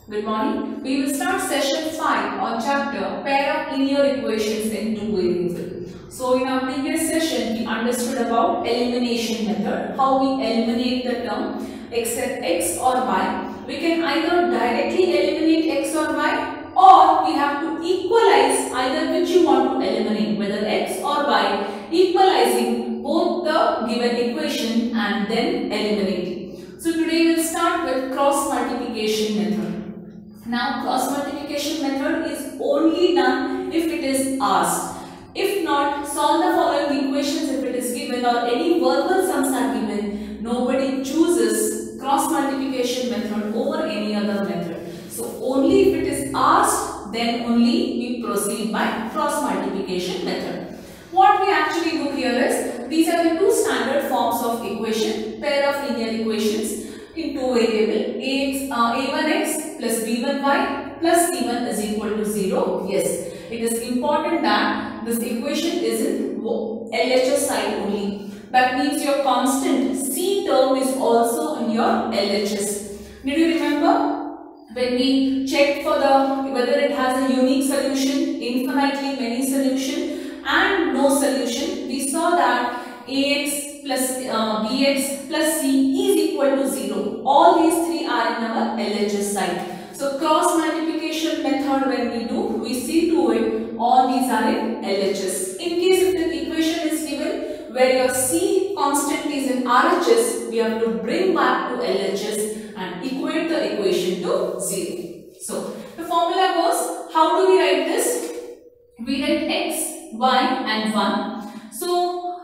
Good morning. We will start session 5 on chapter pair of linear equations in two variables. So in our previous session we understood about elimination method, how we eliminate the term except x or y. We can either directly eliminate x or y, or we have to equalize either which you want to eliminate, whether x or y, equalizing both the given equation and then eliminating. So today we will start with cross multiplication method. Now cross multiplication method is only done if it is asked. If not, solve the following equations if it is given or any verbal sums are given. Nobody chooses cross multiplication method over any other method. So only if it is asked, then only we proceed by cross multiplication method. What we actually do here is, these are the two standard forms of equation, pair of linear equations in two variable, a1x plus b1y plus c1 is equal to 0. Yes, it is important that this equation is in LHS side only. That means your constant c term is also in your LHS. Did you remember when we checked for the whether it has a unique solution, infinitely many solution and no solution? We saw that ax plus bx plus c is equal to 0. All these three are in our LHS side. So cross multiplication method, when we do, we see to it all these are in LHS. In case if the equation is given where your c constant is in RHS, we have to bring back to LHS and equate the equation to 0. So the formula goes, how do we write this? We write x, y and 1. So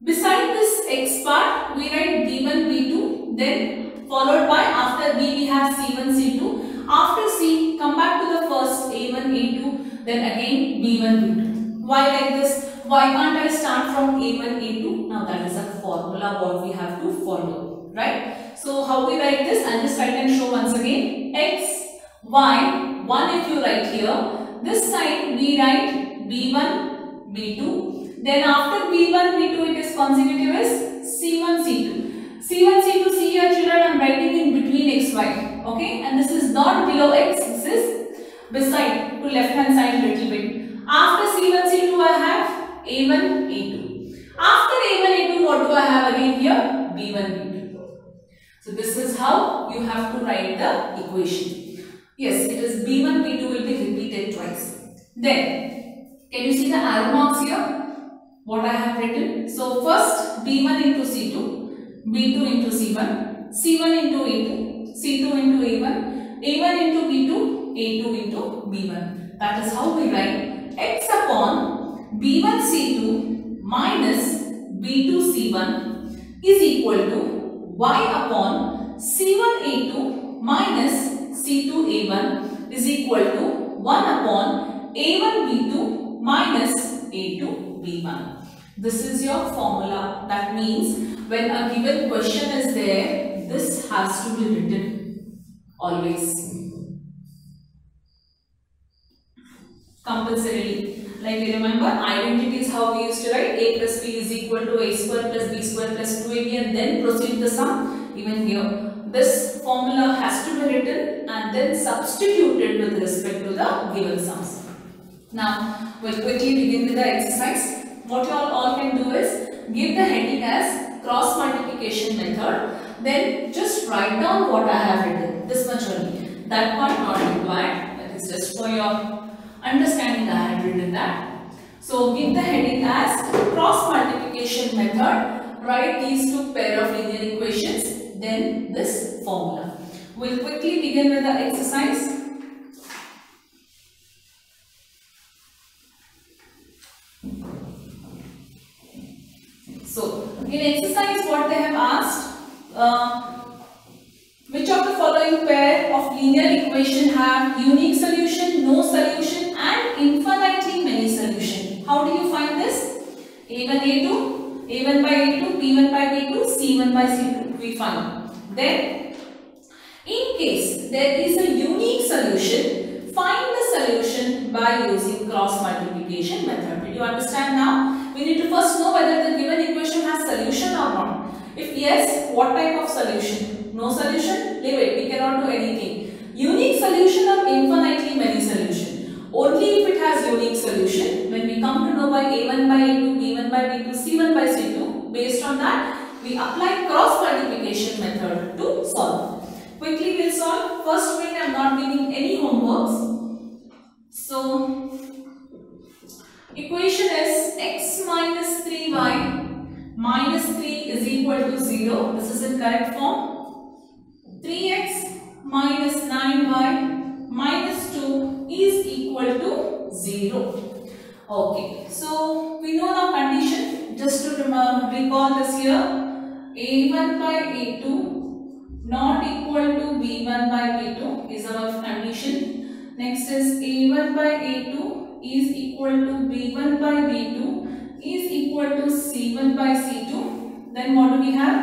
beside this x part, we write b1, b2, then followed by after b we have c1, c2. After c, come back to the first a1, a2, then again b1, b2. Why like this? Why can't I start from a1, a2? Now that is a formula what we have to follow, right? So how we write this? I'll just write and show once again. X, y, 1 if you write here. This side we write b1, b2. Then after b1, b2 it is consecutive as c1, c2. c1, c2, see here children, I am writing in between x, y. Okay, and this is not below x, this is beside to left hand side little bit. After c1, c2 I have a1, a2. After a1, a2 what do I have again here? b1, b2. So this is how you have to write the equation. Yes, it is b1, b2 will be repeated twice. Then, can you see the arrow marks here? What I have written? So first b1 into c2, b2 into c1, c1 into a2, c2 into a1, a1 into b2, a2 into b1. That is how we write x upon b1 c2 minus b2 c1 is equal to y upon c1 a2 minus c2 a1 is equal to 1 upon a1 b2 minus a2 b1. This is your formula. That means when a given question is there, this has to be written always. Compulsorily. Like you remember, identity is how we used to write a plus b is equal to a square plus b square plus 2ab and then proceed the sum. Even here, this formula has to be written and then substituted with respect to the given sums. Now, we'll quickly begin with the exercise. What you all can do is give the heading as cross multiplication method. Then just write down what I have written. This much only. That part not required. That is just for your understanding I have written that. So give the heading as cross multiplication method. Write these two pair of linear equations. Then this formula. We'll quickly begin with the exercise. So, in exercise what they have asked, which of the following pair of linear equation have unique solution, no solution and infinitely many solution? How do you find this? a1, a2, a1 by a2, b1 by b2, c1 by c2 we find. Then, in case there is a unique solution, find the solution by using cross multiplication method. Did you understand now? We need to first know whether the given equation has solution or not. If yes, what type of solution? No solution? Leave it. We cannot do anything. Unique solution or infinitely many solution? Only if it has unique solution. When we come to know by A1 by A2, B1 by B2, C1 by C2, based on that, we apply cross multiplication method to solve. Quickly we'll solve. First way, I am not giving any homeworks. So, equation is x minus 3y minus 3 is equal to 0. This is in correct form. 3x minus 9y minus 2 is equal to 0. Okay, so we know the condition. Just to recall this here, a1 by a2 not equal to b1 by b2 is our condition. Next is a1 by a2 is equal to b1 by b2 is equal to c1 by c2. Then what do we have?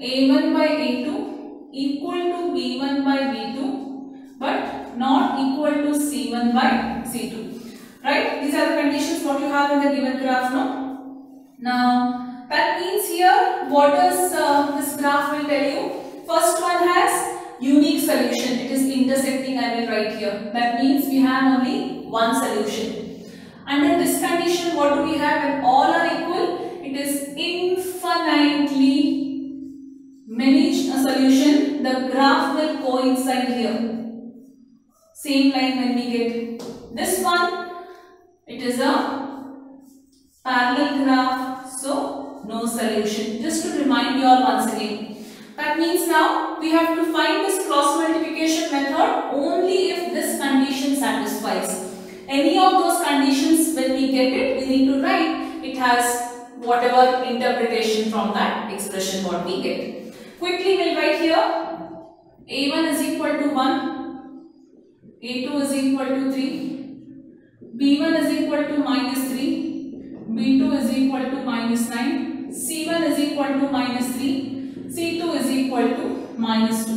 a1 by a2 equal to b1 by b2 but not equal to c1 by c2. Right? These are the conditions what you have in the given graph now. Now that means here what does this graph will tell you? First one has unique solution. It is intersecting, I will write here. That means we have only one solution. Under this condition, what do we have when all are equal? It is infinitely many solution. The graph will coincide here. Same like when we get this one, it is a parallel graph, so no solution. Just to remind you all once again. That means now we have to find this cross multiplication method only if this condition satisfies. Any of those conditions, when we get it, we need to write it has whatever interpretation from that expression what we get. Quickly we'll write here a1 is equal to 1, a2 is equal to 3, b1 is equal to minus 3, b2 is equal to minus 9, c1 is equal to minus 3, C2 is equal to minus 2.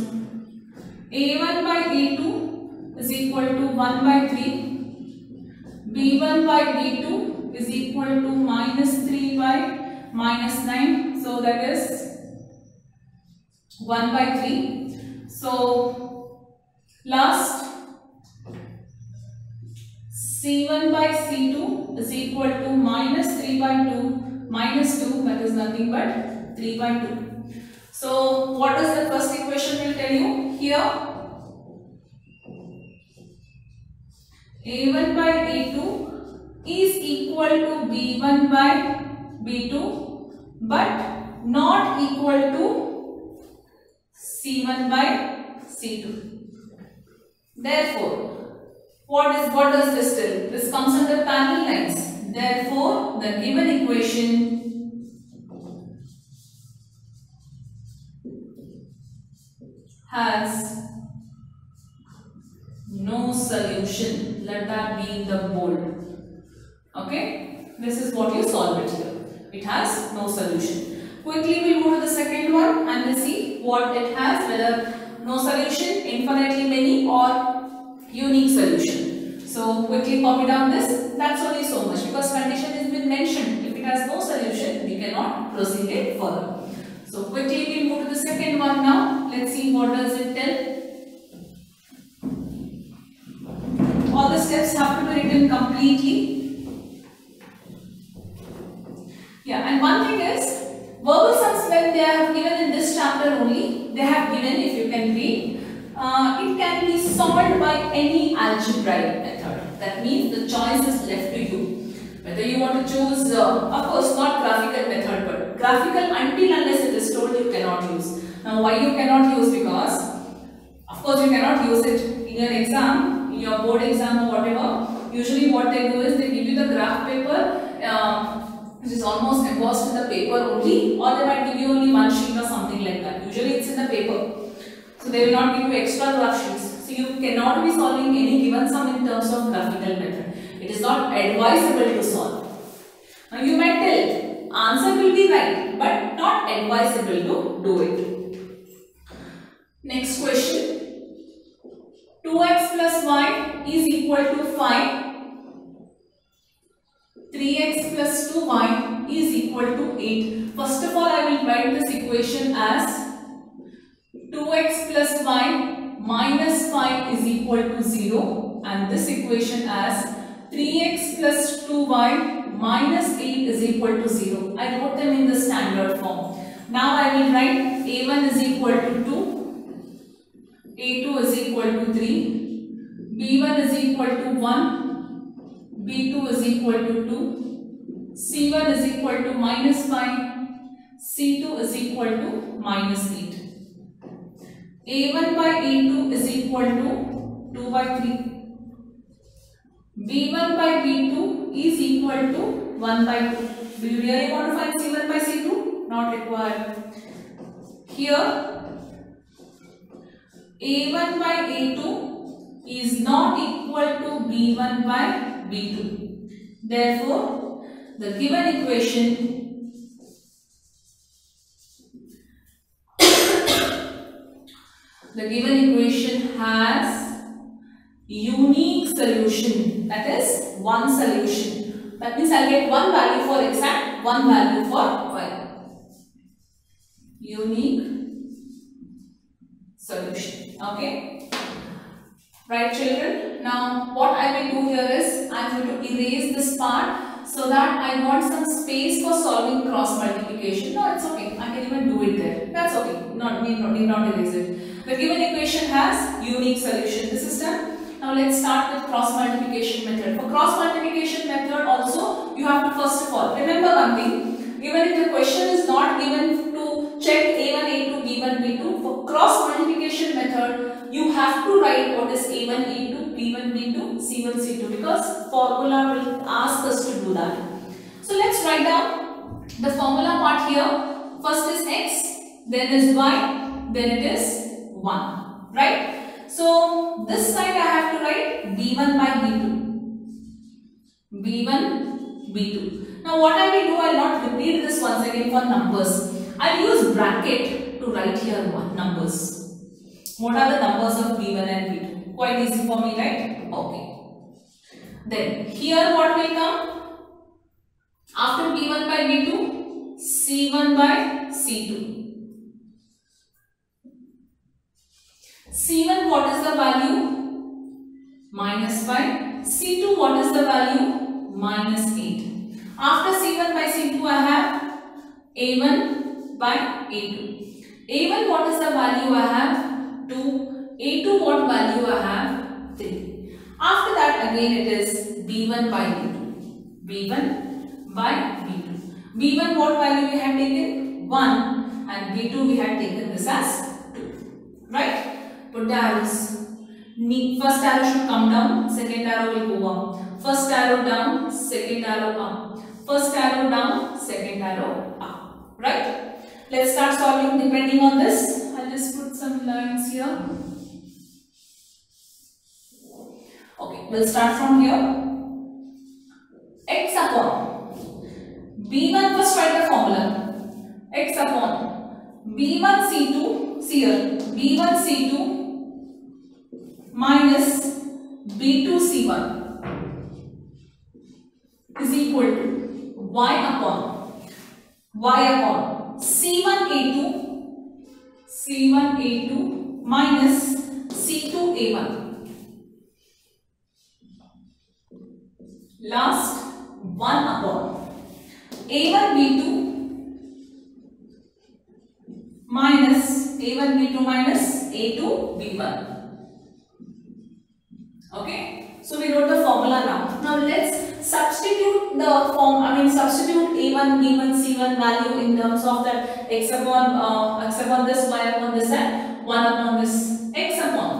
A1 by A2 is equal to 1 by 3. B1 by B2 is equal to minus 3 by minus 9. So that is 1 by 3. So last C1 by C2 is equal to minus 3 by 2 minus 2, that is nothing but 3 by 2. So what does the first equation will tell you? Here a1 by a2 is equal to b1 by b2 but not equal to c1 by c2. Therefore, what does this tell? This comes under parallel lines. Therefore, the given equation has no solution. Let that be in the bold. Okay, this is what you solve it here. It has no solution. Quickly we'll go to the second one and we'll see what it has, whether no solution, infinitely many or unique solution. So quickly copy down this. That's only so much because condition has been mentioned. If it has no solution, we cannot proceed it further. So quickly we'll move to the second one now. Let's see what does it tell. All the steps have to be written completely. Yeah, and one thing is, verbal sums when they have given in this chapter only, they have given, if you can read, it can be solved by any algebraic method. That means the choice is left to you. Whether you want to choose, of course not graphical method, but graphical until unless it is told you cannot use. Now why you cannot use? Because of course you cannot use it in your exam, in your board exam or whatever. Usually what they do is they give you the graph paper which is almost embossed in the paper only, or they might give you only one sheet or something like that. Usually it's in the paper. So they will not give you extra graph sheets. So you cannot be solving any given sum in terms of graphical method. It is not advisable to solve. Now you might tell, answer will be right, but not advisable to do it. Next question. 2x plus y is equal to 5. 3x plus 2y is equal to 8. First of all, I will write this equation as 2x plus y minus 5 is equal to 0 and this equation as 3x plus 2y minus 8 is equal to 0. I wrote them in the standard form. Now I will write a1 is equal to 2, a2 is equal to 3, b1 is equal to 1, b2 is equal to 2, c1 is equal to minus 5, c2 is equal to minus 8. a1 by a2 is equal to 2 by 3. b1 by b2 is equal to 1 by 2. Do you really want to find c1 by c2? Not required. Here a1 by a2 is not equal to b1 by b2. Therefore, the given equation has unique solution, that is one solution. That means I'll get one value for x and one value for y. Unique solution. Okay. Right, children. Now what I will do here is I am going to erase this part so that I want some space for solving cross multiplication. No, it's okay. I can even do it there. That's okay. Need not erase it. The given equation has unique solution. This is done. Now let's start with cross multiplication method. For cross multiplication method also you have to first of all remember one thing. Even if the question is not given to check a1, a2, b1, b2, for cross multiplication method you have to write what is a1, a2, b1, b2, c1, c2 because formula will ask us to do that. So let's write down the formula part here. First is x, then is y, then it is 1. Right? So this side I have to write b1 by b2. b1, b2. Now what I will do, I will not repeat this once again for numbers. I will use bracket to write here numbers. What are the numbers of b1 and b2? Quite easy for me, right? Okay. Then here what will come? After b1 by b2, c1 by c2. C1 what is the value? Minus 5. C2 what is the value? Minus 8. After C1 by C2 I have A1 by A2. A1 what is the value I have? 2. A2 what value I have? 3. After that again it is B1 by B2. B1 by B2. B1 what value we have taken? 1 and B2 we have taken this as 2. Right? Put the arrows. First arrow should come down, second arrow will go up. First arrow down, second arrow up. First arrow down, second arrow up. Right? Let's start solving depending on this. I'll just put some lines here. Okay, we'll start from here. X upon B1, first write the formula. X upon B1 C2, see here, B1 C2 minus B2 C1 is equal to y upon C1 A2 minus C2 A1. Last 1 upon A1 B2 minus A2 B1. Okay, so we wrote the formula now. Now let's substitute the substitute A1, B1, C1 value in terms of that x upon this, y upon this and 1 upon this. X upon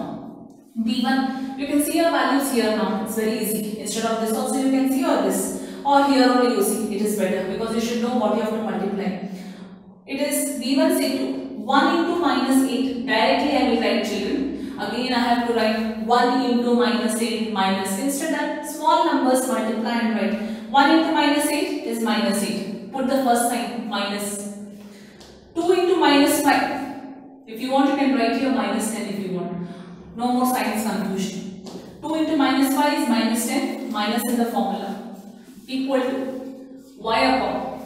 B1. You can see your values here now. It's very easy. Instead of this also you can see or this. Or here only you see. It is better because you should know what you have to multiply. It is B1 C2. 1 into minus 8. Directly I will write, children. Again I have to write 1 into minus 8 minus. Instead that small numbers multiply and write 1 into minus 8 is minus 8. Put the first sign minus. 2 into minus 5. If you want you can write here minus 10 if you want. No more signs confusion. 2 into minus 5 is minus 10. Minus in the formula. Equal to y upon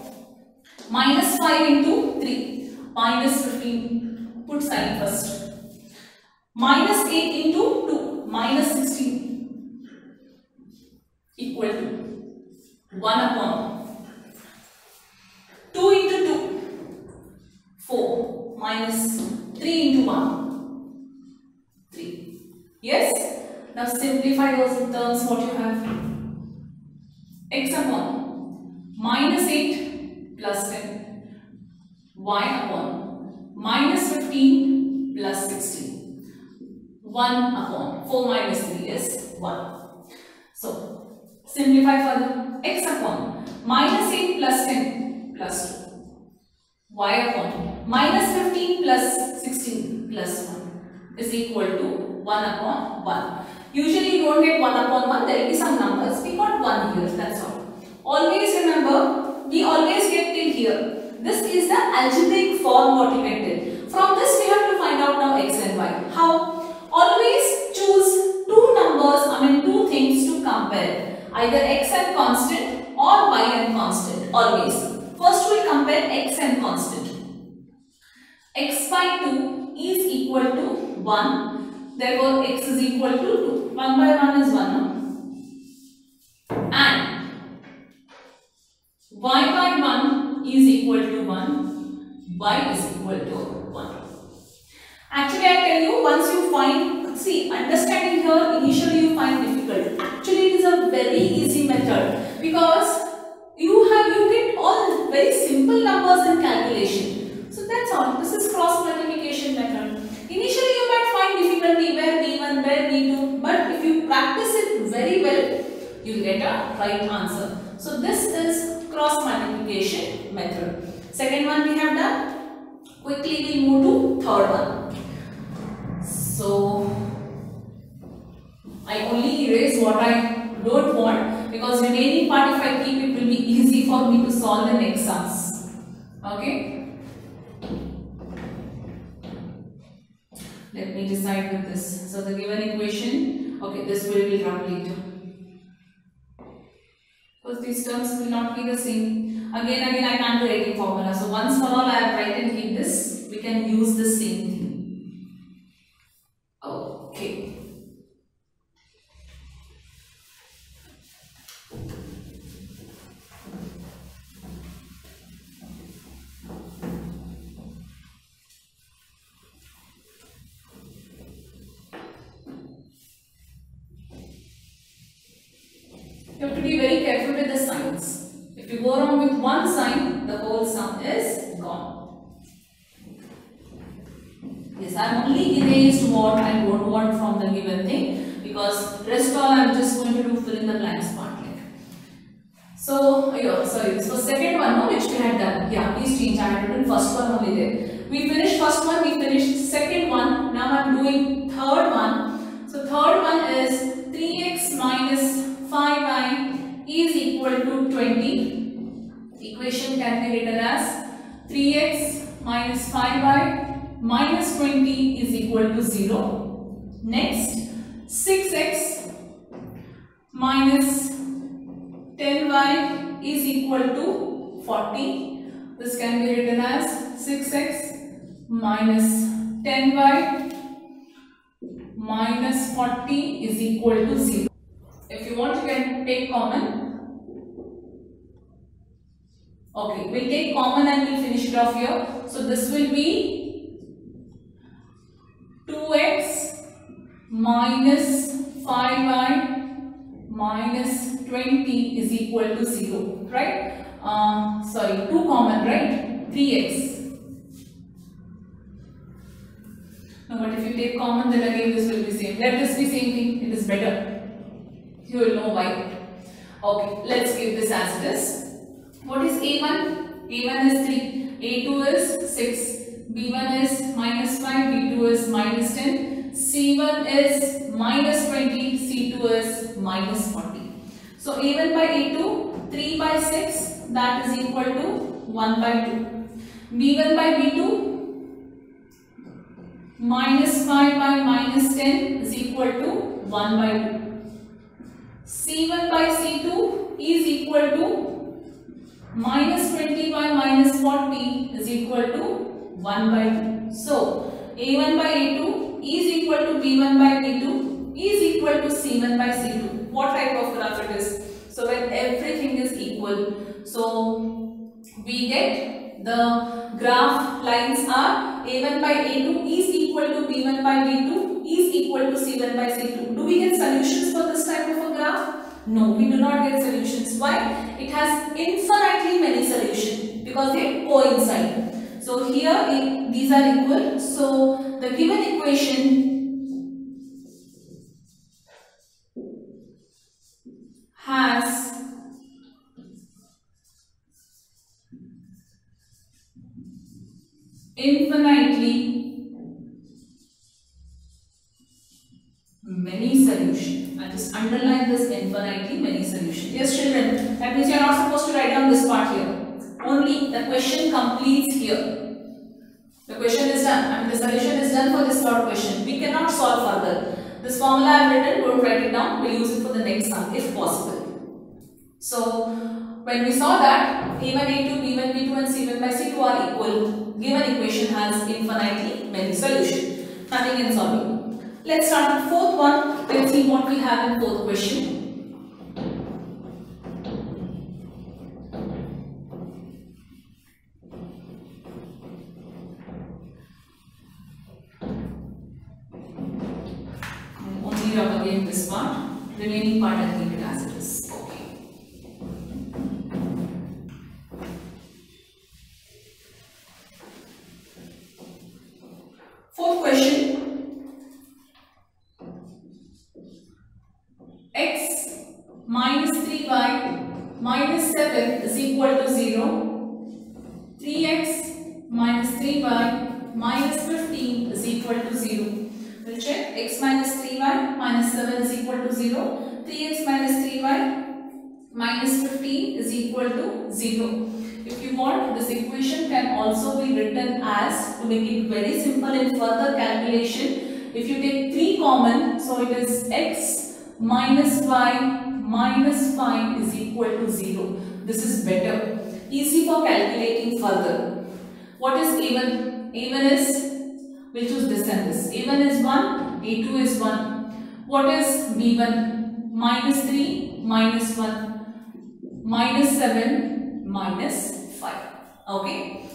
minus 5 into 3. Minus 15. Put sign first. minus 8 into 2, minus 16 equal to 1 upon 2 into 2, 4, minus 3 into 1, 3. Yes? Now simplify those terms what you have. X upon minus 8 plus 10, y upon minus 15 plus 16, 1 upon 4 minus 3 is 1. So simplify further. X upon minus 8 plus 10 plus 2, y upon minus 15 plus 16 plus 1 is equal to 1 upon 1. Usually you don't get 1 upon 1, there will be some numbers. We got 1 here, that's all. Always remember, we always get till here. This is the algebraic form what you get till. From this we have to find out now x and y. How? Always choose two things to compare. Either x and constant or y and constant. Always. First we will compare x and constant. X by 2 is equal to 1. Therefore x is equal to 2. 1 by 1 is 1. No? And y by 1 is equal to 1. Y is equal to 1. Actually, I tell you, once you find, see, understanding here, initially you find difficult. Actually, it is a very easy method because you get all very simple numbers in calculation. So that's all. This is cross multiplication method. Initially, you might find difficulty where V1, where V2, but if you practice it very well, you will get a right answer. So this is cross multiplication method. Second one we have done. Quickly we move to third one. So I only erase what I don't want because remaining part if I keep it will be easy for me to solve the next sums. Okay. Let me decide with this. So the given equation, okay, this will be run later. Because these terms will not be the same. Again I can't do writing formula. So once for all I have written and keep this. We can use the same thing. Okay. You have to be very careful with the signs. If you go wrong with one sign, the whole sum is gone. Yes, I have only erased what I don't want from the given thing because rest all I am just going to do fill in the blanks part. So, sorry, this was second one, no, which we had done. Yeah, please change. I had written first one only there. We finished first one, we finished second one. Now I am doing third one. So third one is 3x minus 5y is equal to 20. Equation can be written as 3x minus 5y minus 20 is equal to 0. Next, 6x minus 10y is equal to 40. This can be written as 6x minus 10y minus 40 is equal to 0. If you want, you can take common. Okay, we'll take common and we'll finish it off here. So this will be 2x minus 5y minus 20 is equal to 0, right? Sorry, 2 common, right? 3x. Now what if you take common, then again this will be same. Let this be same thing, it is better. You will know why. Okay, let's give this as it is. What is A1? A1 is 3, A2 is 6, B1 is minus 5, B2 is minus 10, C1 is minus 20, C2 is minus 40. So A1 by A2, 3 by 6, that is equal to 1 by 2. B1 by B2, minus 5 by minus 10 is equal to 1 by 2. C1 by C2 is equal to minus 20 by minus 40 is equal to 1 by 2. So, A1 by A2 is equal to B1 by B2 is equal to C1 by C2. What type of graph it is? So when everything is equal, so we get the graph lines are A1 by A2 is equal to B1 by B2 is equal to C1 by C2. Do we get solutions for this type of a graph? No, we do not get solutions. Why? It has infinitely many solutions because they coincide. So here these are equal. So the given equation has infinitely many solutions. I just underline this infinitely many solutions. Yes, children, that means you are not supposed to write down this part here. Only the question completes here. The question is done. I mean the solution is done for this third question. We cannot solve further. This formula I have written, don't write it down. We'll use it for the next sum if possible. So when we saw that A1, A2, B1, B2 and C1 by C2 are equal, given equation has infinitely many solutions. Nothing in solving. Let's start with fourth one. Let's see what we have in fourth question. Only rub again this part. Remaining part I'll keep it as it is. Okay. Fourth question. X minus 3y minus 7 is equal to 0. 3x minus 3y minus 15 is equal to 0. We'll check. X minus 3y minus 7 is equal to 0. 3x minus 3y minus 15 is equal to 0. If you want, this equation can also be written as, to make it very simple in further calculation, if you take 3 common, so it is x minus y minus 5 is equal to 0. This is better. Easy for calculating further. What is A1? A1 is, we'll choose this and this. A1 is 1, A2 is 1. What is B1? Minus 3, minus 1, minus 7, minus 5. Okay.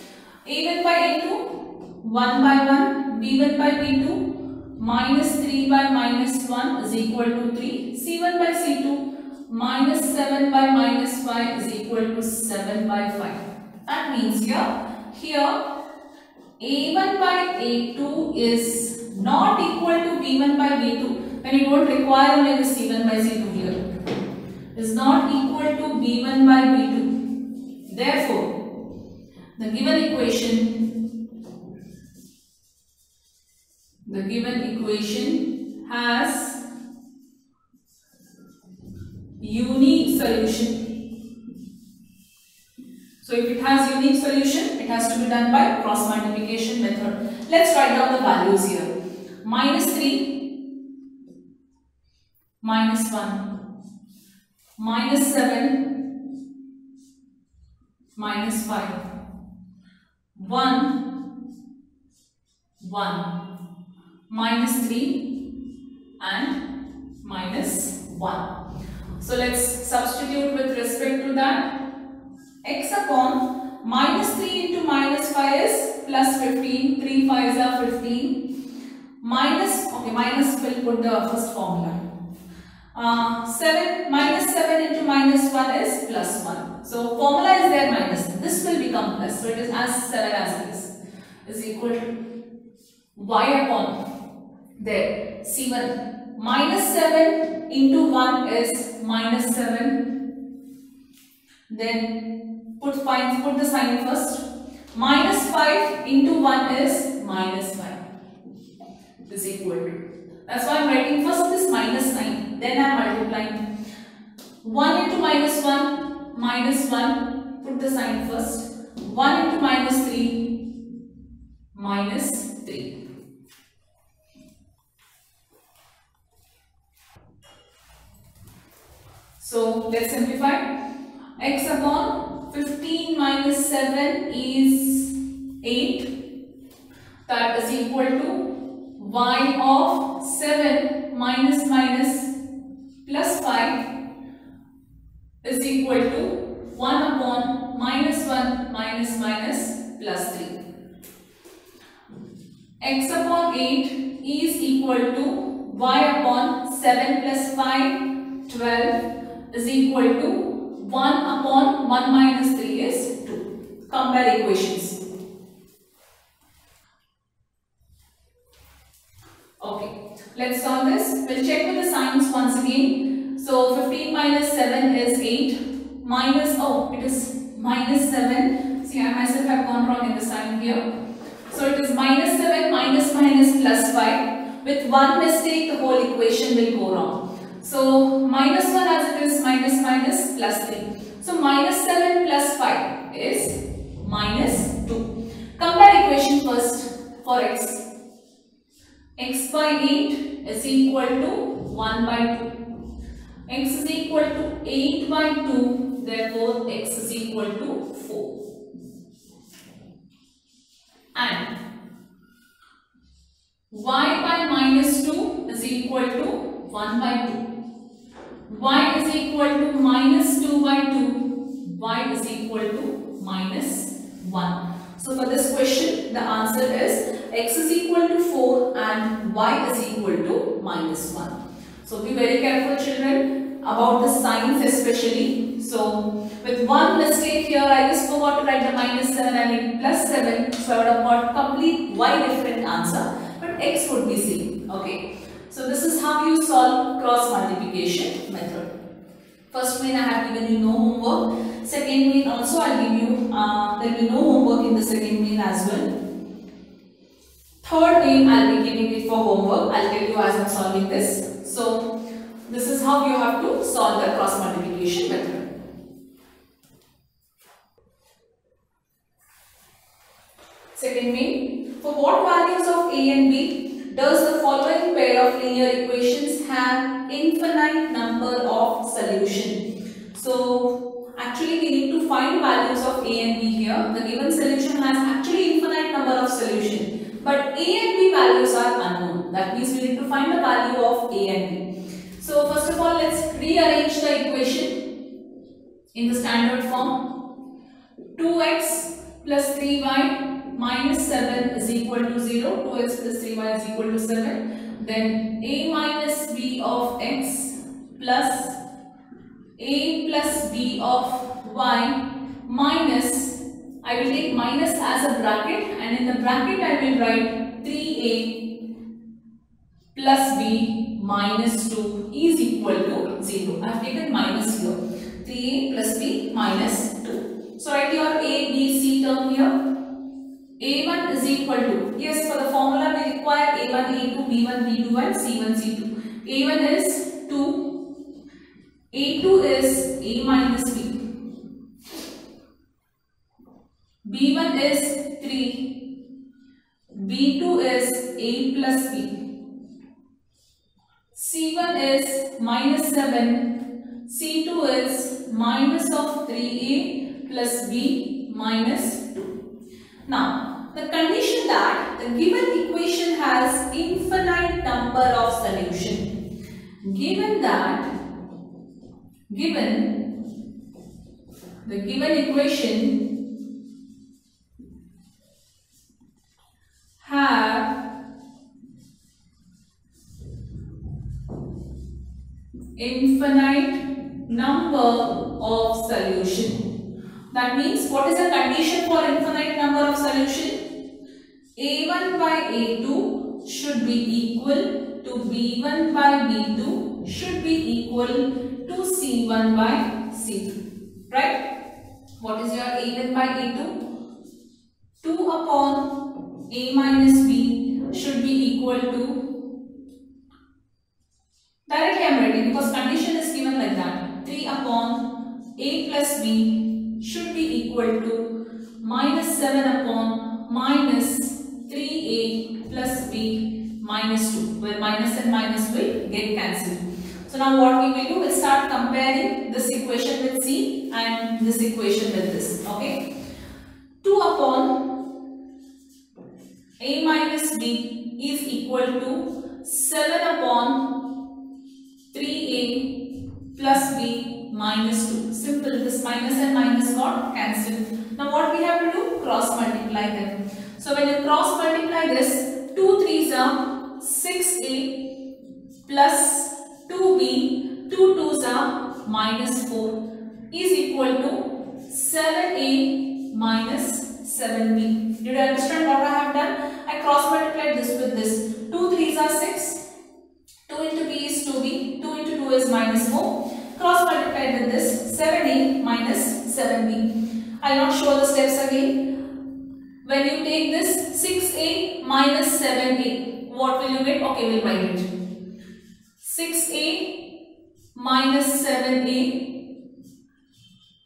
A1 by A2, 1 by 1, B1 by B2, minus 3 by minus 1 is equal to 3. C1 by C2, minus 7 by minus 5 is equal to 7 by 5. That means here A1 by A2 is not equal to B1 by B2 when you don't require only the C1 by C2 here. Is not equal to B1 by B2. Therefore, the given equation has unique solution. So if it has unique solution, it has to be done by cross multiplication method. Let's write down the values here. Minus 3, minus 1, minus 7, minus 5, 1, 1, minus 3 and minus 1. So let's substitute with respect to that. X upon minus 3 into minus 5 is plus 15. 3 5s are 15. Minus, okay, minus will put the first formula. minus 7 into minus 1 is plus 1. So formula is there minus. This will become plus. So it is as 7 as it is equal to y upon there C1. Minus 7 into 1 is minus 7. Then put the sign first. Minus 5 into 1 is minus 5. Is equal to. That's why I'm writing first this minus sign. Then I'm multiplying. 1 into minus 1, minus 1. Put the sign first. 1 into minus 3, minus 3. So let's simplify. X upon 15 minus 7 is 8. That is equal to y of 7 minus plus 5 is equal to 1 upon minus 1 minus plus 3. X upon 8 is equal to y upon 7 plus 5, 12 is equal to 1 upon 1 minus 3 is 2. Compare equations. Okay, let's solve this. We'll check with the signs once again. So 15 minus 7 is 8 minus, oh, it is minus 7. See, I myself have gone wrong in the sign here. So it is minus 7 minus plus 5. With one mistake, the whole equation will go wrong. So minus 1 as it is minus plus 3. So minus 7 plus 5 is minus 2. Compare equation first for x. X by 8 is equal to 1 by 2. X is equal to 8 by 2. Therefore, x is equal to 4. And y by minus 2 is equal to 1 by 2. Y is equal to minus 2 by 2. Y is equal to minus 1. So for this question, the answer is x is equal to 4 and y is equal to minus 1. So be very careful, children, about the signs especially. So with one mistake here, I just forgot to write the minus 7 and plus 7. So I would have got complete y different answer, but x would be same. Okay. So this is how you solve cross multiplication method. First main I have given you no homework. Second main also I will give you, there will be no homework in the second main as well. Third main I will be giving it for homework. I will tell you as I am solving this. So this is how you have to solve the cross multiplication method. Second main, for what values of a and b does the following pair of linear equations have infinite number of solution? So actually we need to find values of a and b here. The given solution has actually infinite number of solution, but a and b values are unknown. That means we need to find the value of a and b. So first of all, let's rearrange the equation in the standard form. 2x plus 3y minus 7 is equal to 0. 2x plus 3y is equal to 7. Then a minus b of x plus a plus b of y minus, I will take minus as a bracket, and in the bracket I will write 3a plus b minus 2 is equal to 0. I have taken minus here. 3a plus b minus 2. So write your a, b, c term here. A1 is equal to, yes, for the formula we require A1, A2, B1, B2 and C1, C2. A1 is 2, A2 is A minus B, B1 is 3, B2 is A plus B, C1 is minus 7, C2 is minus of 3A plus B minus 2. Now, the condition that the given equation has infinite number of solution. Given the given equation have infinite number of solution. That means what is the condition for infinite number of solution? A1 by A2 should be equal to B1 by B2 should be equal to C1 by C2. Right? What is your A1 by A2? 2 upon A minus B should be equal to, directly I am writing because condition is given like that. 3 upon A plus B should be equal to minus 7 upon minus 3a plus b minus 2, where minus and minus will get cancelled. So now what we will do, we'll start comparing this equation with C and this equation with this. Okay, 2 upon a minus b is equal to 7 upon 3a plus b minus 2. Simple. This minus and minus got cancelled. Now what we have to do? Cross multiply them. So when you cross multiply this, 2 3s are 6a plus 2b, 2 2s are minus 4 is equal to 7a minus 7b. Did you understand what I have done? I cross multiplied this with this. 2 3s are 6. 2 into b is 2b. 2 into 2 is minus 4. Cross multiplied with this. 7a minus 7b. I will not show the steps again. When you take this 6a minus 7a, what will you get? Okay, we'll write it. 6a minus 7a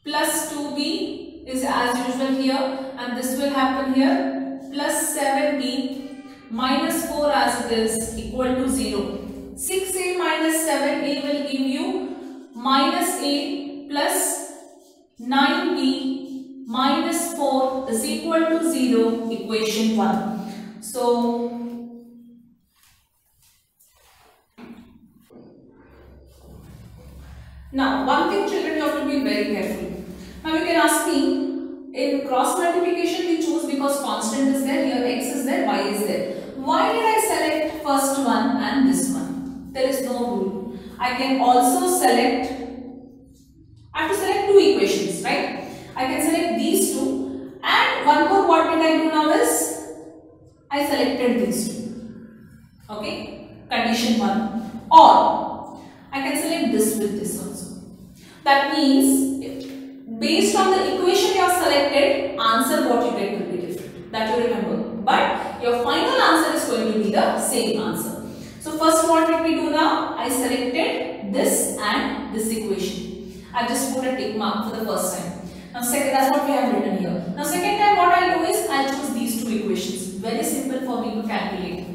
plus 2b is as usual here, and this will happen here, plus 7b minus 4 as it is equal to 0. 6a minus 7a will give you minus a plus 9b minus 4 is equal to 0, equation 1. So now one thing children, you have to be very careful. Now you can ask me, in cross multiplication we choose because constant is there, here x is there, y is there. Why did I select first one and this one? There is no rule. I can also select, I have to select two equations, right? I can select these two, and one more what did I do now is, I selected these two. Okay, condition 1. Or I can select this with this also. That means based on the equation you have selected, answer what you get will be different. That you remember. But your final answer is going to be the same answer. So first what did we do now? I selected this and this equation. I just put a tick mark for the first time. Now second, that's what we have written here. Now second time what I'll do is, I'll choose these two equations. Very simple for me to calculate.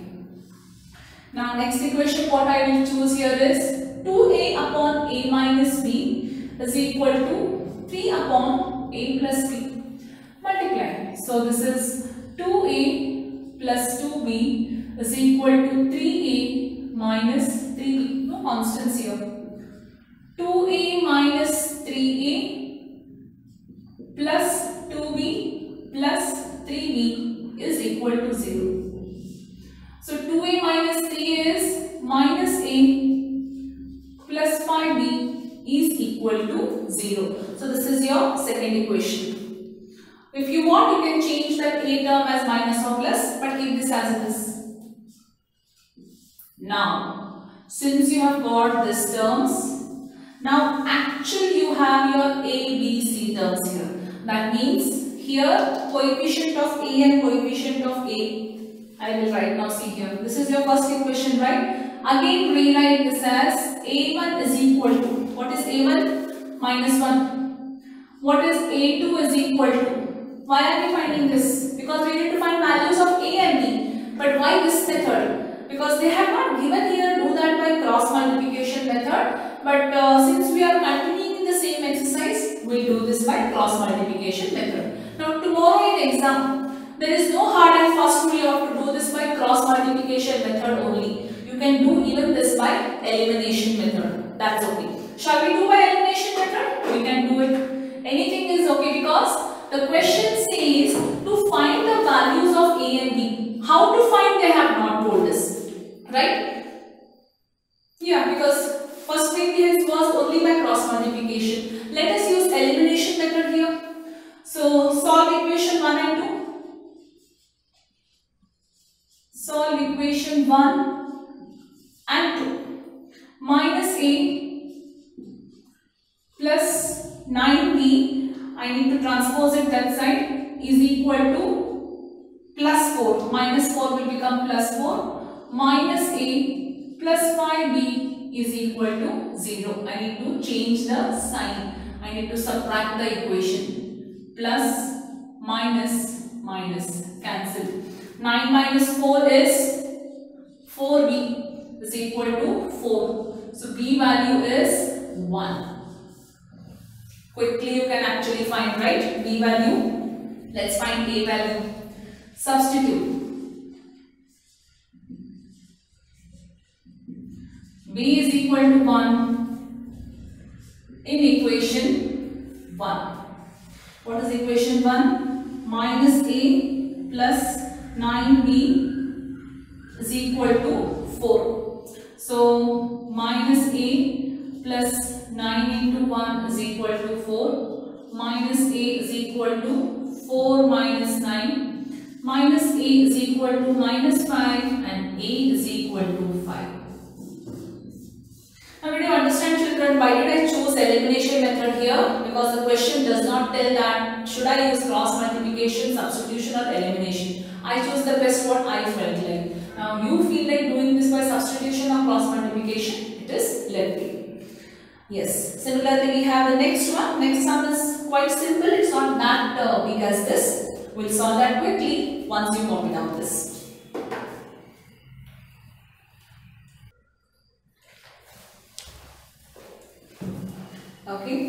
Now next equation what I will choose here is 2a upon a minus b is equal to 3 upon a plus b. Multiply. So this is 2a plus 2b is equal to 3a minus 3b. No constants here. 2a minus 3a plus 2b plus 3b is equal to 0. So 2a minus 3 is minus a plus 5b is equal to 0. So this is your second equation. If you want, you can change that a term as minus or plus, but keep this as it is. Now, since you have got these terms, now actually you have your a, b, c terms here. That means here coefficient of a and coefficient of a, I will write now, see here. This is your first equation, right? Again rewrite this as a1 is equal to, what is a1? Minus 1. What is a2 is equal to? Why are we finding this? Because we need to find values of a and b. But why this method? Because they have not given here do that by cross multiplication method. But since we are continuing in the same exercise, we do this by cross multiplication method. Now tomorrow in exam, there is no hard and fast rule. You have to do this by cross multiplication method only. You can do even this by elimination method. That's okay. Shall we do by elimination method? We can do it. Anything is okay because the question says to find the values of a and b. How to find, they have not told us. Right? Yeah, because first thing was only by cross multiplication. Let us use elimination method here. So solve equation 1 and 2. Solve equation 1 and 2. Minus a plus 9b, I need to transpose it that side, is equal to plus 4. Minus 4 will become plus 4. Minus a plus 5b is equal to 0. I need to change the sign. I need to subtract the equation. Plus, minus, minus, cancel. 9 minus 4 is 4b is equal to 4. So b value is 1. Quickly you can actually find, right? B value. Let's find a value. Substitute. b is equal to 1 in equation 1. What is equation 1? Minus a plus 9b is equal to 4. So minus a plus 9 into 1 is equal to 4. Minus a is equal to 4 minus 9. Minus a is equal to minus 5 and a is equal to 5. Now, did you understand, children, why did I choose elimination method here? Because the question does not tell that should I use cross multiplication, substitution or elimination. I chose the best what I felt like. Now you feel like doing this by substitution or cross multiplication, it is left way. Yes. Similarly, we have the next one. Next sum is quite simple. It's not that big as this. We'll solve that quickly once you copy down this. Okay.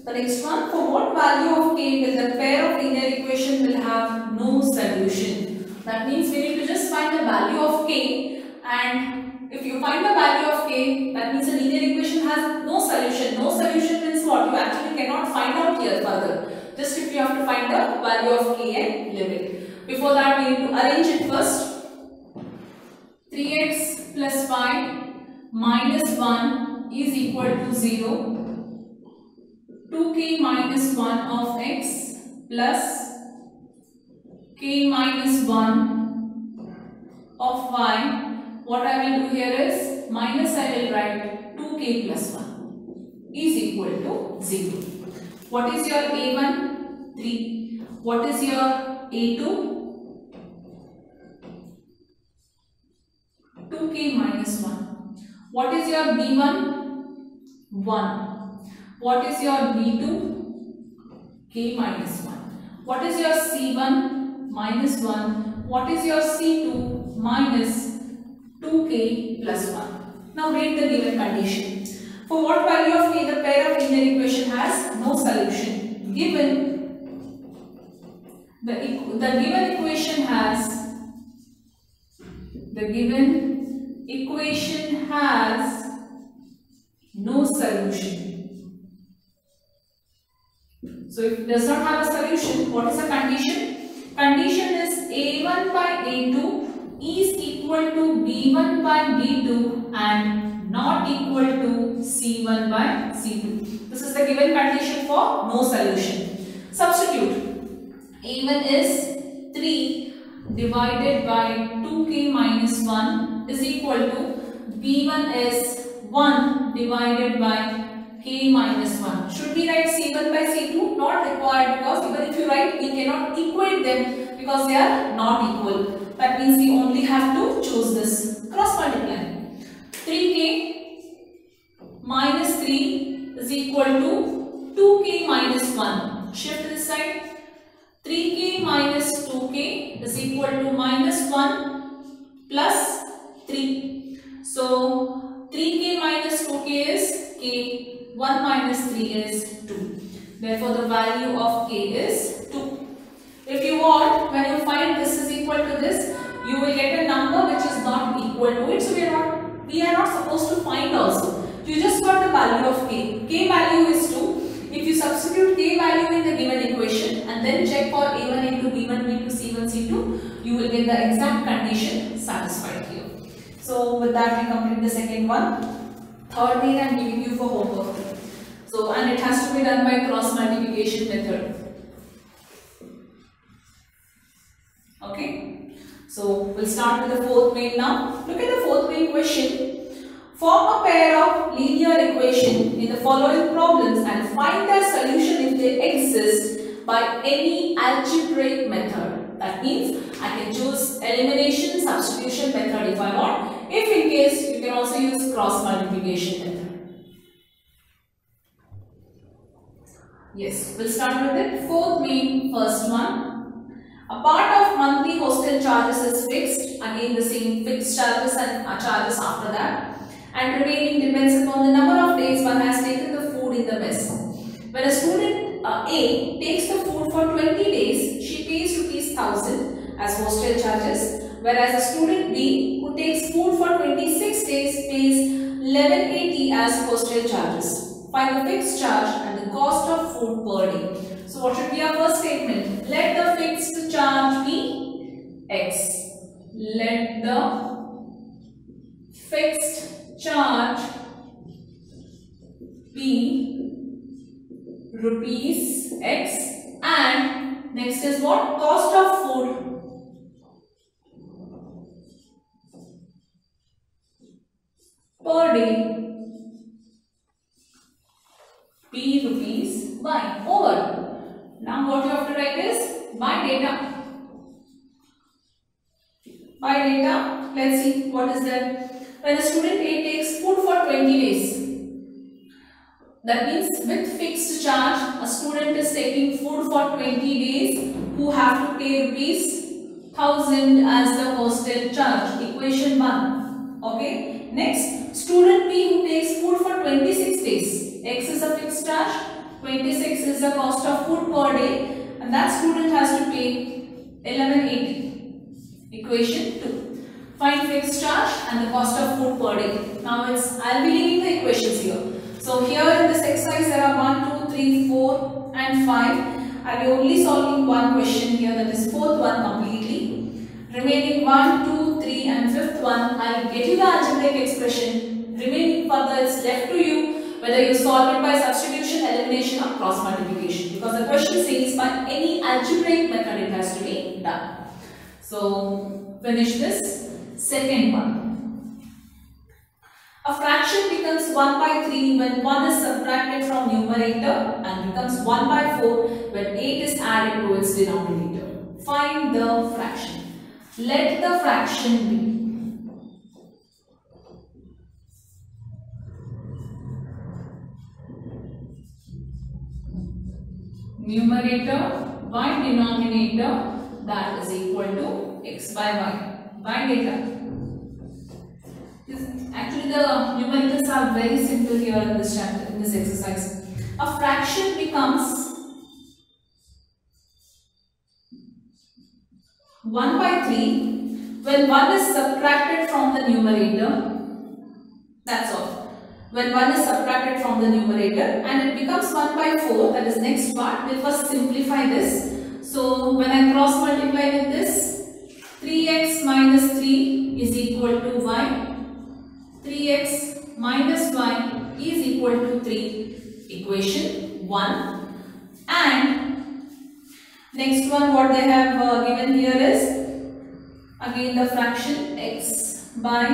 The next one, for what value of k will the pair of linear equation will have no solution? That means we need to just find the value of k, and if you find the value of k, that means the linear equation has no solution. No solution means what? You actually cannot find out here further. Just if you have to find the value of k and limit. Before that, we need to arrange it first. 3x plus 5 minus 1 is equal to 0. 2k minus 1 of x plus k minus 1 of y. What I will do here is minus I will write 2k plus 1 is equal to 0. What is your a1? 3. What is your a2? 2k minus 1. What is your b1? 1. What is your b2? k minus 1. What is your c1? minus 1. What is your c2? minus 2k plus 1. Now read the given condition. For what value of k the pair of linear equation has no solution? Given the given equation has no solution. So if it does not have a solution, what is the condition? Condition is a1 by a2 is equal to b1 by b2 and not equal to c1 by c2. This is the given condition for no solution. Substitute. a1 is 3 divided by 2k minus 1 is equal to b1 is 1 divided by k minus 1. Should we write c1 by c2? Not required, because even if you write, we cannot equate them because they are not equal. That means we only have to choose this. Cross multiply. 3k minus 3 is equal to 2k minus 1. Shift this side. 3k minus 2k is equal to minus 1 plus 3. So 3k minus 2k is k. 1 minus 3 is 2. Therefore, the value of k is 2. If you want, when you find this is equal to this, you will get a number which is not equal to it. So we are not supposed to find also. You just got the value of k. K value is 2. If you substitute k value in the given equation and then check for a1 into b1 b2 c1 c2, you will get the exact condition satisfied here. So with that, we complete the second one. Third main I am giving you for homework. So, and it has to be done by cross multiplication method. Okay. So we'll start with the fourth main now. Look at the fourth main question. Form a pair of linear equations in the following problems and find their solution if they exist by any algebraic method. That means I can choose elimination, substitution method if I want. If in case, you can also use cross multiplication method. Yes, we'll start with it. Fourth main, first one. A part of monthly hostel charges is fixed. Again, the same fixed charges and charges after that. And remaining depends upon the number of days one has taken the food in the mess. When a student A takes the food for 20 days, she pays ₹1000 as hostel charges. Whereas a student B who takes food for 26 days pays as postage charges. Find the fixed charge and the cost of food per day. So what should be our first statement? Let the fixed charge be X. Let the fixed charge be rupees X, and next is what? Cost of food per day be rupees Y over. Now what you have to write is by data. By data, let's see what is there. When a student A takes food for 20 days, that means with fixed charge, a student is taking food for 20 days who have to pay rupees 1000 as the postage charge. Equation 1. Okay. Next, student B who takes food for 26 days. X is a fixed charge, 26 is the cost of food per day, and that student has to pay 1180. Equation 2. Find fixed charge and the cost of food per day. Now I'll be leaving the equations here. So here in this exercise there are 1, 2, 3, 4 and 5. I'll be only solving one question here, that is fourth one completely. Remaining 1, 2, 3 and fifth one, I'll get you the algebraic expression. Remaining further it's left to you whether you solve it by substitution, elimination or cross multiplication, because the question says by any algebraic method it has to be done. So finish this second one. A fraction becomes 1 by 3 when 1 is subtracted from numerator and becomes 1 by 4 when 8 is added to its denominator. Find the fraction. Let the fraction be numerator by denominator, that is equal to x by y by data. Actually the numericals are very simple here in this chapter, in this exercise. A fraction becomes 1 by 3 when 1 is subtracted from the numerator. That's all. When 1 is subtracted from the numerator, and it becomes 1 by 4, that is next part. We'll first simplify this. So when I cross multiply with this, 3x minus 3 is equal to y. 3x minus y is equal to 3. Equation 1. And next one what they have given here is again the fraction x by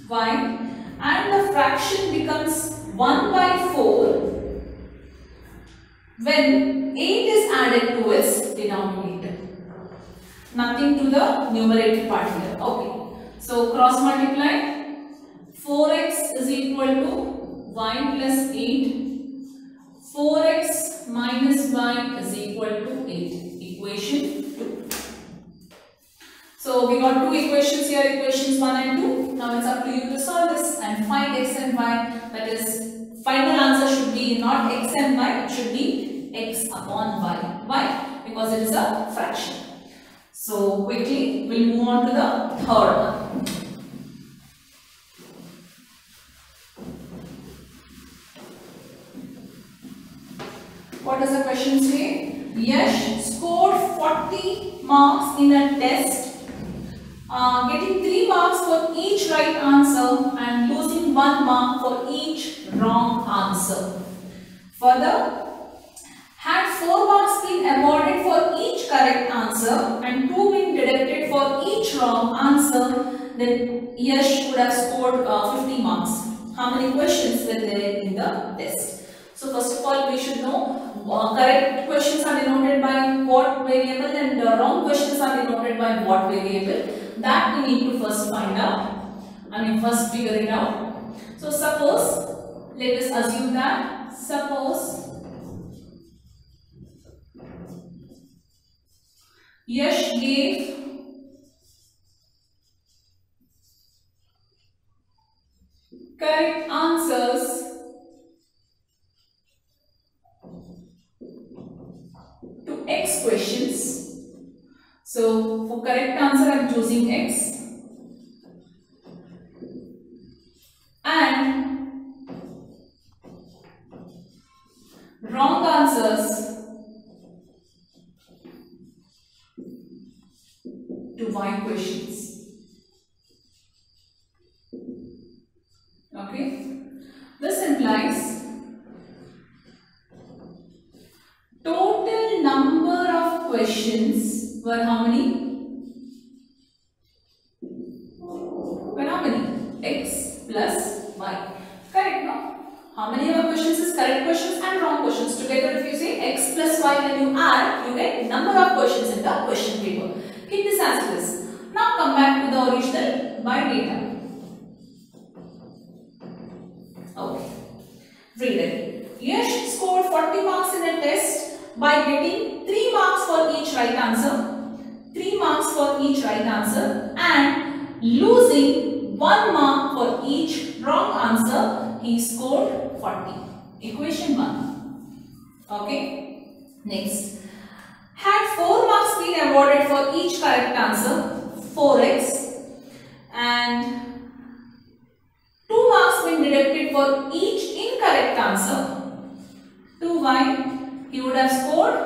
y. And the fraction becomes 1 by 4 when 8 is added to its denominator. Nothing to the numerator part here. Okay. So cross multiply. 4x is equal to y plus 8. 4x minus y is equal to 8. Equation 2. So we got two equations here, equations 1 and 2. Now it's up to you to solve this and find x and y. That is, final answer should be not x and y, it should be x upon y. Why? Because it is a fraction. So quickly we'll move on to the third one. What does the question say? Yash scored 40 marks in a test, getting 3 marks for each right answer and losing 1 mark for each wrong answer. Further, had 4 marks been awarded for each correct answer and 2 been deducted for each wrong answer, then Yash would have scored 50 marks. How many questions were there in the test? So first of all, we should know correct questions are denoted by what variable and wrong questions are denoted by what variable. That we need to first find out. First figure it out. So suppose, let us assume that, suppose Yash gave correct answers to x questions. So for correct answer I am choosing x, and answers to y questions. Okay, this implies total number of questions were how many? X plus y. Correct, no? How many of questions is correct questions and wrong questions? Together, if you say x plus y, when you add, you get number of questions in the question paper. Keep this as it is. Now come back to the original by data. Okay. Read it. Yash scored 40 marks in a test by getting 3 marks for each right answer. 3 marks for each right answer and losing 1 mark for each wrong answer. He scored 40. Equation 1. Okay. Next. Had 4 marks been awarded for each correct answer, 4x, and 2 marks been deducted for each incorrect answer, 2y, he would have scored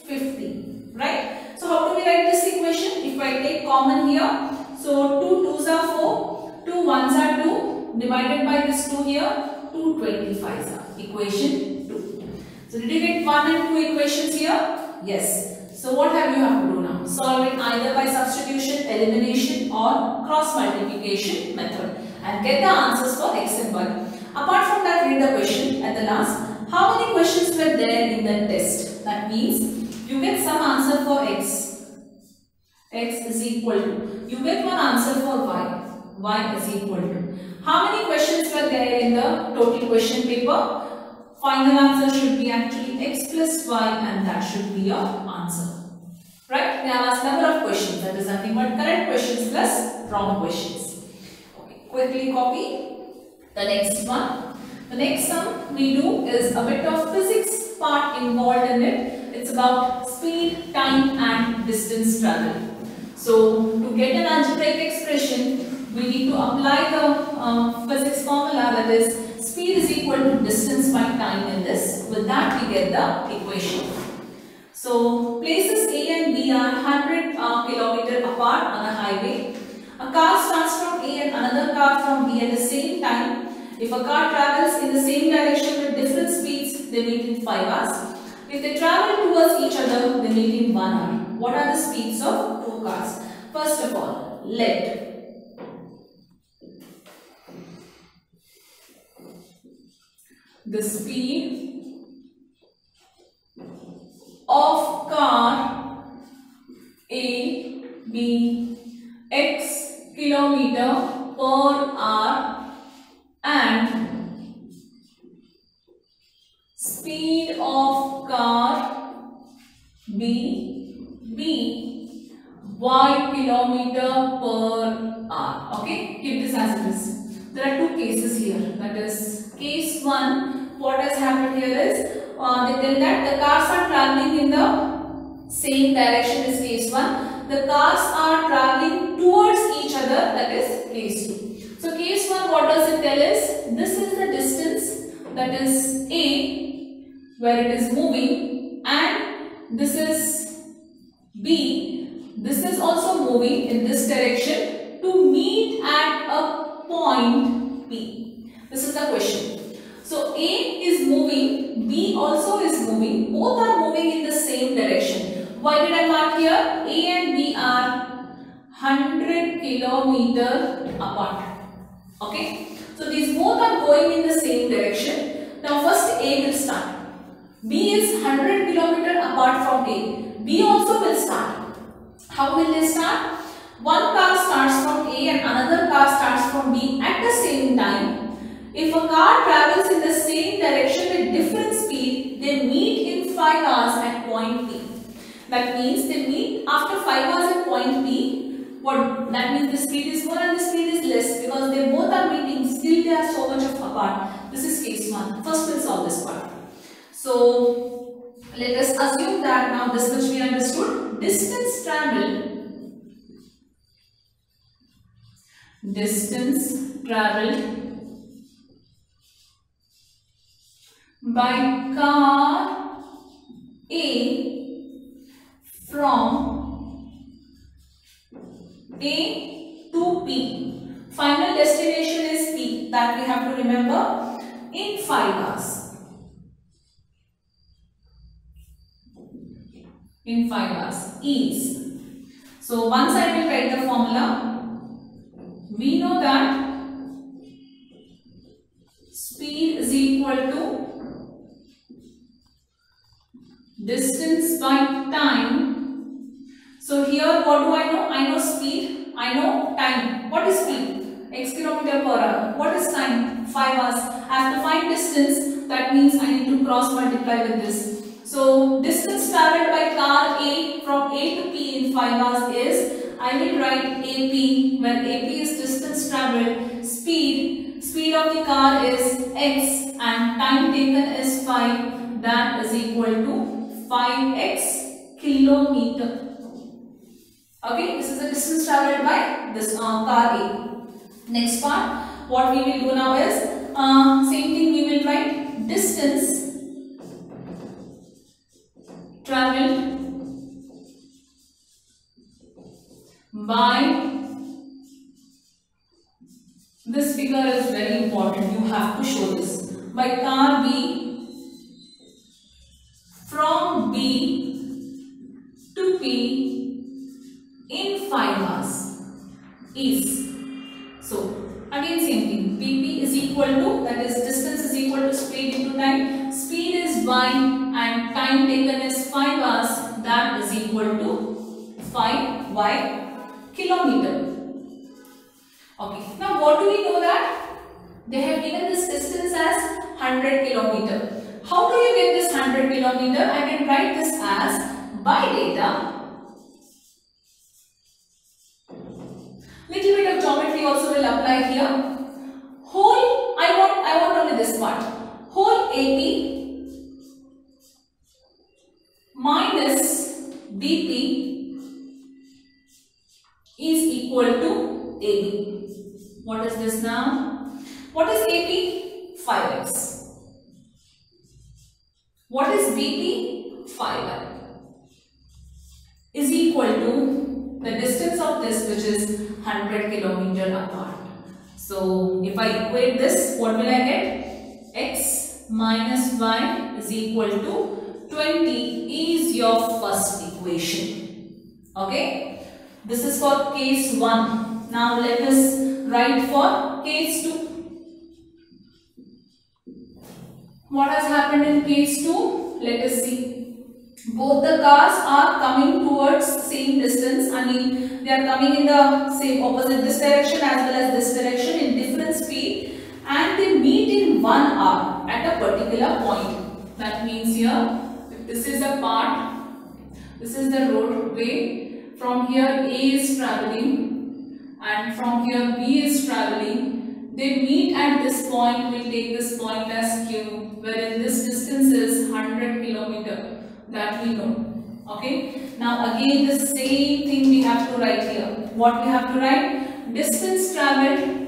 50. Right? So how do we write this equation? If I take common here, so 2 2s are 4, 2 1s are 2, divided by this 2 here, 2 25s are equation 2. So did you get 1 and 2 equations here? Yes. So what have to do now? Solve it either by substitution, elimination or cross multiplication method and get the answers for x and y. Apart from that, read the question at the last. How many questions were there in the test? That means you get some answer for x. X is equal to. You get one answer for y. Y is equal to. How many questions were there in the total question paper? Final answer should be actually x plus y and that should be your answer. Right? They have asked number of questions. That is nothing but correct questions plus wrong questions. Okay. Quickly copy the next one. The next sum we do is a bit of physics part involved in it. It's about speed, time and distance travel. So to get an algebraic expression, we need to apply the physics formula, that is speed is equal to distance by time in this. With that we get the equation. So places A and B are 100 kilometers apart on a highway. A car starts from A and another car from B at the same time. If a car travels in the same direction with different speeds, they meet in 5 hours. If they travel towards each other, they meet in 1 hour. What are the speeds of 2 cars? First of all, let the speed of car A be x kilometer per hour and speed of car B y kilometer per hour. Okay, keep this as it is. There are 2 cases here. That is case 1. What has happened here is they tell that the cars are traveling in the same direction as case 1. The cars are traveling towards each other. That is case 2. So case 1, what does it tell is this is the distance, that is A, where it is moving, and this is B. This is also moving in this direction to meet at a point P. This is the question. So A is moving, B also is moving. Both are moving in the same direction. Why did I mark here? A and B are 100 kilometers apart. Okay. So these both are going in the same direction. Now first A will start. B is 100 kilometers apart from A. B also will start. How will they start? One car starts from A and another car starts from B at the same time. If a car travels in the same direction with different speed, they meet in 5 hours at point P. That means they meet after 5 hours at point P. What that means, the speed is more and the speed is less because they both are meeting. Still they are so much apart. This is case 1. First we'll solve this part. So let us assume that now this much we understood. Distance traveled by car A from A to P. Final destination is P, that we have to remember, in 5 hours. In 5 hours is. So once I will write the formula, we know that speed is equal to distance by time. So here what do I know? I know speed, I know time. What is speed? X kilometer per hour. What is time? 5 hours. I have to find distance, that means I need to cross multiply with this. So distance travelled by car A from A to P in 5 hours is, I will write AP, where AP is distance travelled, speed of the car is X and time taken is 5, that is equal to 5x kilometer. Okay, this is the distance travelled by this car A. Next part, what we will do now is, same thing we will write distance travelled by, this figure is very important, you have to show this, by car B from B to P in 5 hours is. So again same thing, PP is equal to, that is distance is equal to speed into time. Speed is y and time taken is 5 hours, that is equal to 5y kilometer. Okay, now what do we know that? They have given this distance as 100 kilometer. How do you get this 100 kilometer? I can write this as by data. Little bit of geometry also will apply here. Whole, I want only this part. Whole AP minus BP is equal to AB. What is this now? What is AP? 5x. What is BP? 5y. Is equal to the distance of this, which is 100 kilometer apart. So if I equate this, what will I get? X minus y is equal to 20 is your first equation. Okay. This is for case 1. Now let us write for case 2. What has happened in case 2? Let us see. Both the cars are coming towards same distance. I mean, they are coming in the same opposite this direction as well as this direction in different speed, and they meet in 1 hour at a particular point. That means here, if this is a part, this is the roadway. From here A is traveling and from here B is traveling. They meet at this point. We take this point as Q, wherein this distance is 100 kilometer. That we know. Okay. Now again the same thing we have to write here. What we have to write? Distance travelled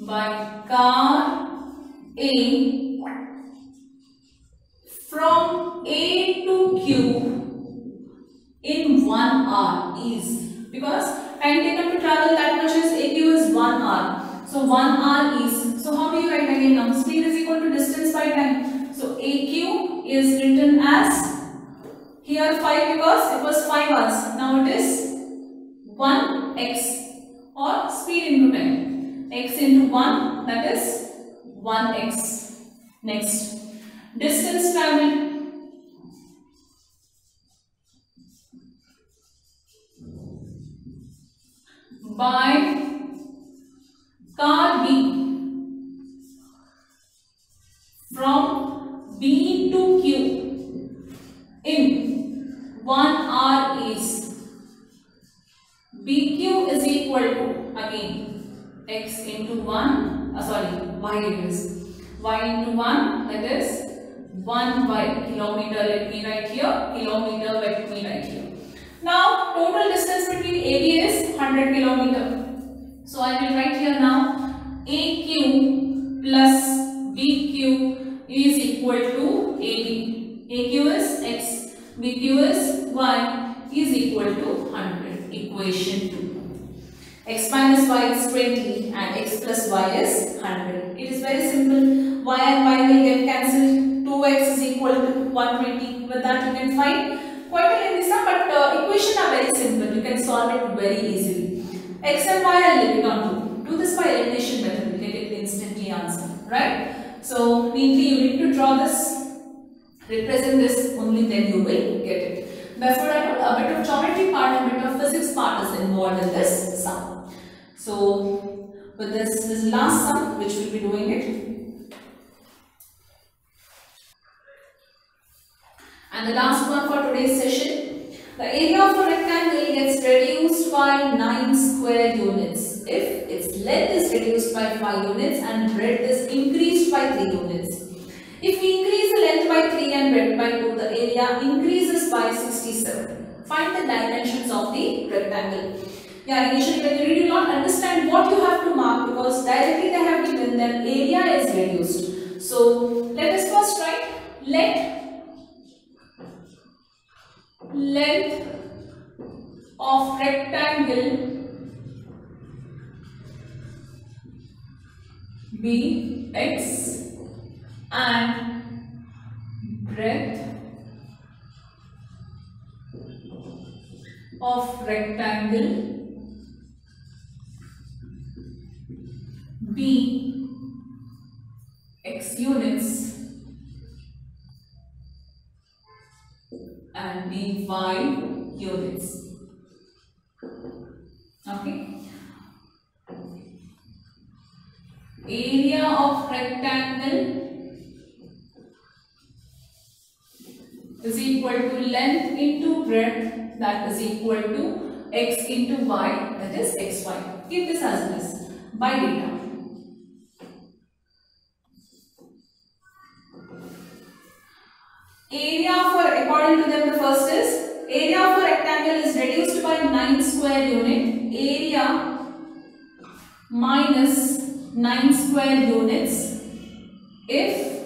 by car A from A to Q in 1 hour is, because time taken to travel that much is AQ is 1 hour. So 1 hour is, so how do you write again now? Speed is equal to distance by time. So AQ is written as here 5 because it was 5 hours. Now it is 1x or speed into time. X into 1, that is 1x. Next, distance travelled by car B from B to Q in 1 hour is, BQ is equal to, again, x into 1, y it is, y into 1, that is 1y, kilometer, let me write here, kilometer, let me write here. Now total distance between AB is 100 kilometer. So I will write here now AQ 100. Equation 2. X minus y is 20 and x plus y is 100. It is very simple. Y and y will get cancelled. 2x is equal to 120. With that you can find quite a lengthy sum, but equation are very simple. You can solve it very easily. X and y are limit on 2. Do this by elimination method. You can get instantly answer. Right? So neatly you need to draw this, represent this, only then you will get it. That's what I told. A bit of geometry part and a bit of physics part is involved in this sum. So with this is last sum which we'll be doing it. And the last one for today's session. The area of a rectangle gets reduced by 9 square units if its length is reduced by 5 units and breadth is increased by 3 units. If we increase the length by 3 and breadth by 2, the area increases by 67. Find the dimensions of the rectangle. Yeah, initially when you read, you will not understand what you have to mark because directly they have given that area is reduced. So let us first write let length of rectangle be x and breadth of rectangle be x units and be y units. Okay. Area of rectangle is equal to length into breadth, that is equal to x into y, that is xy. Keep this as this by data. Area for, according to them, the first is area of a rectangle is reduced by 9 square unit. Area minus 9 square units if,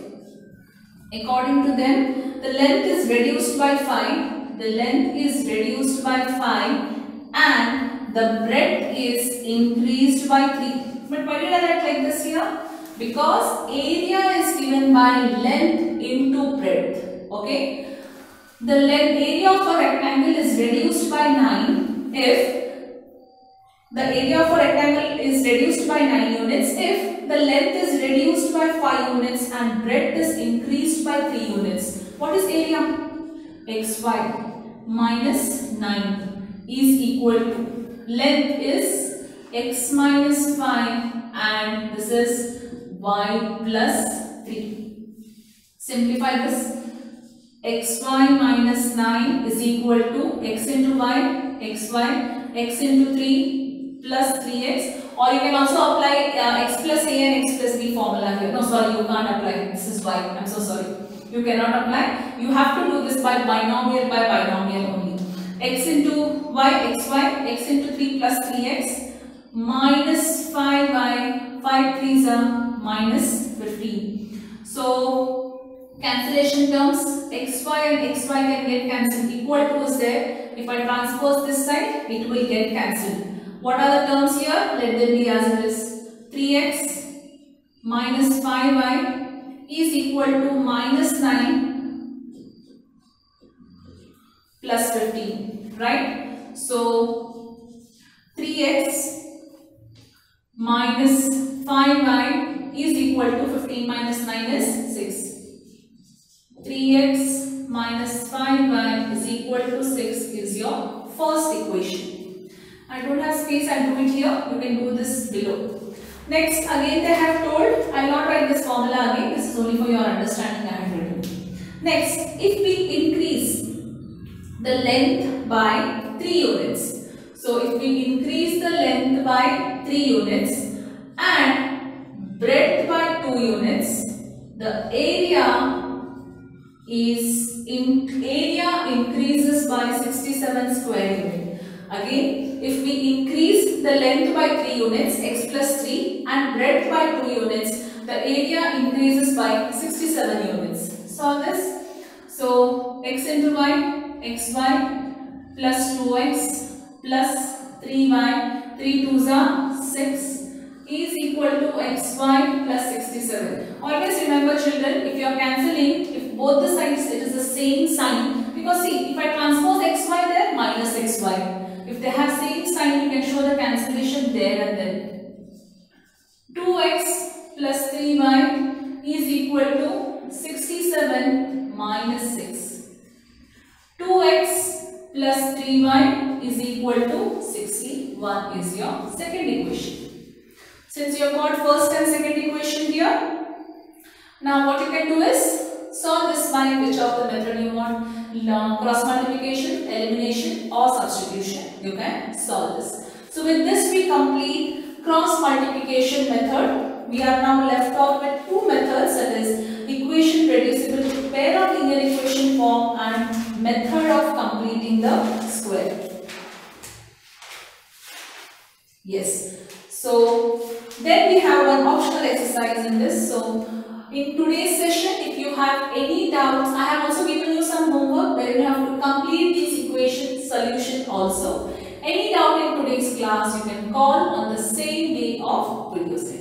according to them, the length is reduced by 5. The length is reduced by 5 and the breadth is increased by 3. But why did I write like this here? Because area is given by length into breadth. Okay, the length area of a rectangle is reduced by 9 if the area of a rectangle is reduced by 9 units if the length is reduced by 5 units and breadth is increased by 3 units. What is area? xy minus 9 is equal to length is x minus 5 and this is y plus 3. Simplify this. xy minus 9 is equal to x into y, xy, x into 3 plus 3x, or you can also apply x plus a and x plus b formula here. No, sorry, you can't apply. This is y. I'm so sorry. You cannot apply. You have to do this by binomial only. X into y, xy, x into 3 plus 3x minus 5y, 5 3s are minus 15. So cancellation terms, xy and xy can get cancelled. Equal to is there. If I transpose this side, it will get cancelled. What are the terms here? Let them be as it is. 3x minus 5y is equal to minus 9 plus 15. Right? So 3x minus 5y is equal to 15 minus 9 is 6. 3x minus 5y is equal to 6 is your first equation. I don't have space, I'll do it here. You can do this below. Next, again they have told, I will not write this formula again. This is only for your understanding I have written. Next, if we increase the length by 3 units. So, if we increase the length by 3 units and breadth by 2 units, the area increases by 67 square unit. Again, if we increase the length by 3 units, x plus 3, and breadth by 2 units, the area increases by 67 units. Solve this. So, x into y, xy plus 2x plus 3y, 3 2s are 6 is equal to xy plus 67. Always remember children, if you are cancelling, if both the sides it is the same sign, because see, if I transpose xy there, minus xy. If they have same sign, you can show the cancellation there and then. 2x plus 3y is equal to 67 minus 6. 2x plus 3y is equal to 61 is your second equation. Since you have got first and second equation here, now what you can do is solve this by which of the method you want, cross multiplication, elimination or substitution. You can solve this. So with this we complete cross multiplication method. We are now left off with two methods, that is equation reducible to pair of linear equation form and method of completing the square. Yes. So then we have one optional exercise in this. So in today's session, if you have any doubts, I have also given you some homework where you have to complete this equation solution also. Any doubt in today's class, you can call on the same day of video session.